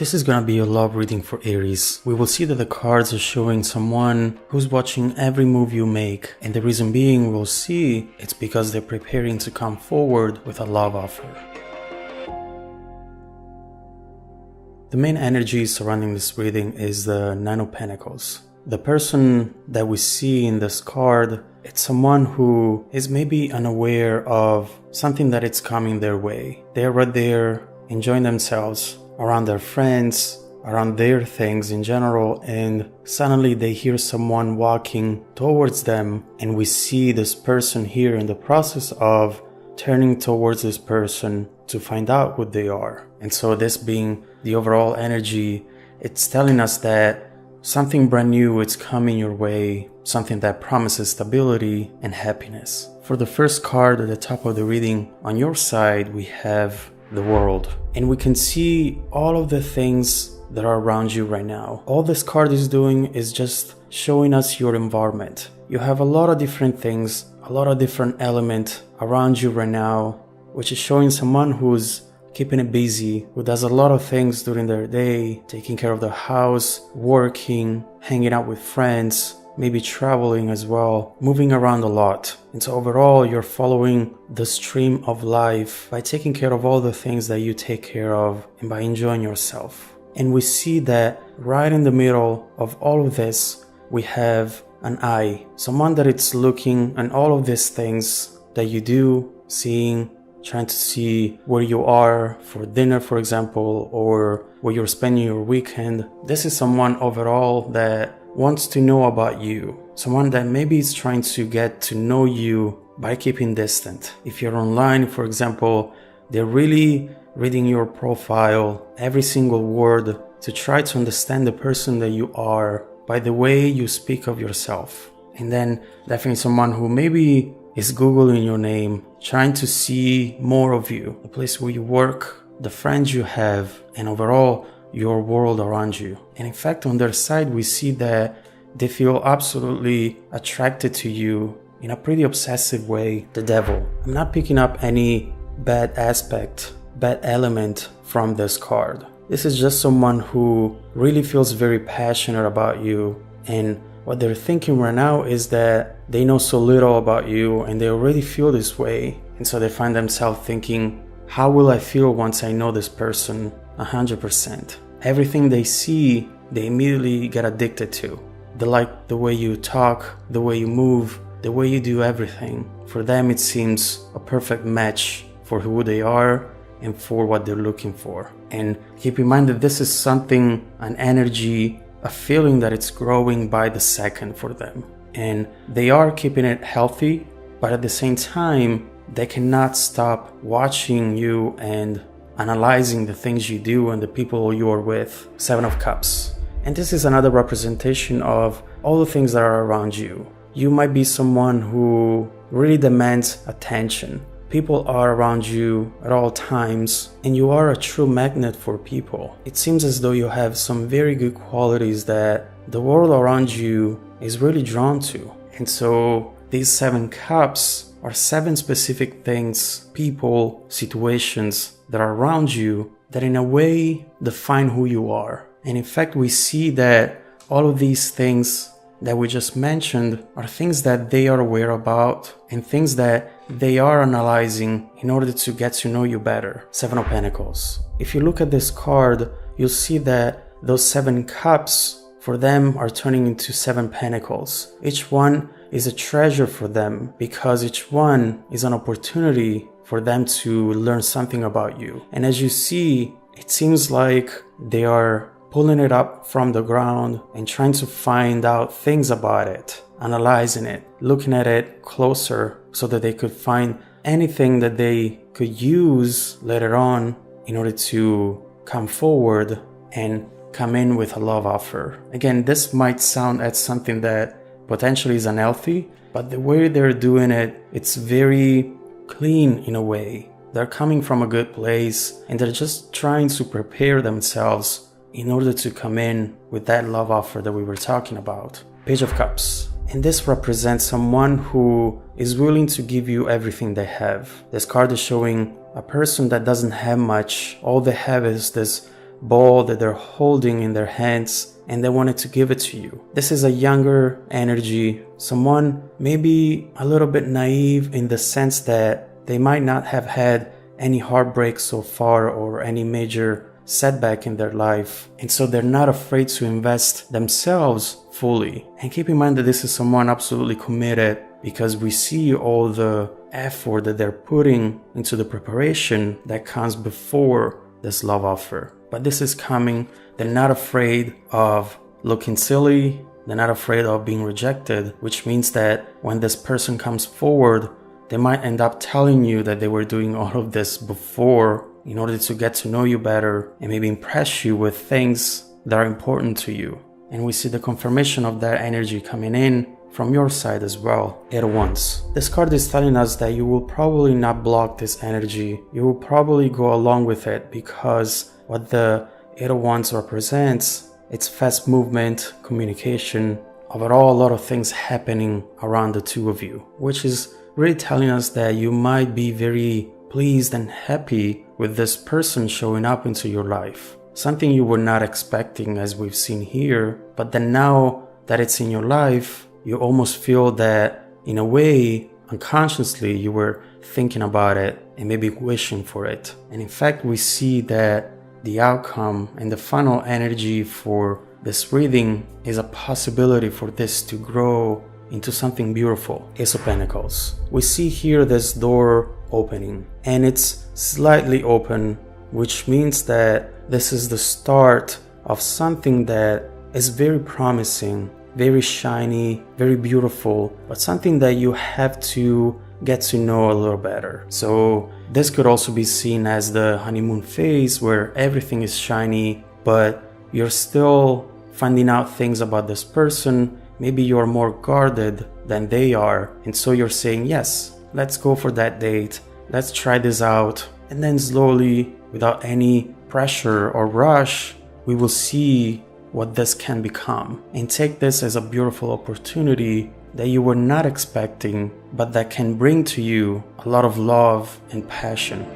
This is gonna be a love reading for Aries. We will see that the cards are showing someone who's watching every move you make, and the reason being we'll see it's because they're preparing to come forward with a love offer. The main energy surrounding this reading is the Nine of Pentacles. The person that we see in this card, it's someone who is maybe unaware of something that it's coming their way. They're right there enjoying themselves around their friends, around their things in general, and suddenly they hear someone walking towards them, and we see this person here in the process of turning towards this person to find out who they are. And so this being the overall energy, it's telling us that something brand new is coming your way, something that promises stability and happiness. For the first card at the top of the reading, on your side we have the World, and we can see all of the things that are around you right now. All this card is doing is just showing us your environment. You have a lot of different things, a lot of different elements around you right now, which is showing someone who's keeping it busy, who does a lot of things during their day, taking care of the house, working, hanging out with friends, maybe traveling as well, moving around a lot. And so overall, you're following the stream of life by taking care of all the things that you take care of and by enjoying yourself. And we see that right in the middle of all of this, we have an eye, someone that it's looking at all of these things that you do, seeing, trying to see where you are for dinner, for example, or where you're spending your weekend. This is someone overall that wants to know about you, someone that maybe is trying to get to know you by keeping distant. If you're online, for example, they're really reading your profile, every single word, to try to understand the person that you are by the way you speak of yourself. And then definitely someone who maybe is Googling your name, trying to see more of you, the place where you work, the friends you have, and overall your world around you. And in fact, on their side, we see that they feel absolutely attracted to you in a pretty obsessive way. The Devil. I'm not picking up any bad aspect, bad element from this card. This is just someone who really feels very passionate about you, and what they're thinking right now is that they know so little about you and they already feel this way. And so they find themselves thinking, how will I feel once I know this person 100%? Everything they see, they immediately get addicted to. They like the way you talk, the way you move, the way you do everything. For them, it seems a perfect match for who they are and for what they're looking for. And keep in mind that this is something, an energy, a feeling that it's growing by the second for them. And they are keeping it healthy, but at the same time, they cannot stop watching you and analyzing the things you do and the people you are with. Seven of Cups. And this is another representation of all the things that are around you. You might be someone who really demands attention. People are around you at all times, and you are a true magnet for people. It seems as though you have some very good qualities that the world around you is really drawn to. And so these 7 cups are 7 specific things, people, situations that are around you that in a way define who you are. And in fact, we see that all of these things that we just mentioned are things that they are aware about and things that they are analyzing in order to get to know you better. 7 of Pentacles. If you look at this card, you'll see that those 7 cups for them are turning into 7 pentacles. Each one is a treasure for them because each one is an opportunity for them to learn something about you. And as you see, it seems like they are pulling it up from the ground and trying to find out things about it, analyzing it, looking at it closer so that they could find anything that they could use later on in order to come forward and come in with a love offer. Again, this might sound as something that potentially is unhealthy, but the way they're doing it, it's very clean in a way. They're coming from a good place and they're just trying to prepare themselves in order to come in with that love offer that we were talking about. Page of Cups. And this represents someone who is willing to give you everything they have. This card is showing a person that doesn't have much. All they have is this ball that they're holding in their hands and they wanted to give it to you. This is a younger energy, someone maybe a little bit naive in the sense that they might not have had any heartbreak so far or any major setback in their life, and so they're not afraid to invest themselves fully. And keep in mind that this is someone absolutely committed, because we see all the effort that they're putting into the preparation that comes before this love offer. But this is coming. They're not afraid of looking silly. They're not afraid of being rejected, which means that when this person comes forward, they might end up telling you that they were doing all of this before in order to get to know you better and maybe impress you with things that are important to you. And we see the confirmation of that energy coming in from your side as well at once. This card is telling us that you will probably not block this energy. You will probably go along with it, because what the Eight of Wands represents, it's fast movement, communication, overall a lot of things happening around the two of you, which is really telling us that you might be very pleased and happy with this person showing up into your life. Something you were not expecting, as we've seen here, but then now that it's in your life, you almost feel that in a way, unconsciously, you were thinking about it and maybe wishing for it. And in fact, we see that the outcome and the final energy for this reading is a possibility for this to grow into something beautiful. Ace of Pentacles. We see here this door opening, and it's slightly open, which means that this is the start of something that is very promising, very shiny, very beautiful, but something that you have to get to know a little better. So this could also be seen as the honeymoon phase, where everything is shiny, but you're still finding out things about this person. Maybe you're more guarded than they are, and so you're saying, yes, let's go for that date, let's try this out. And then slowly, without any pressure or rush, we will see what this can become, and take this as a beautiful opportunity that you were not expecting, but that can bring to you a lot of love and passion.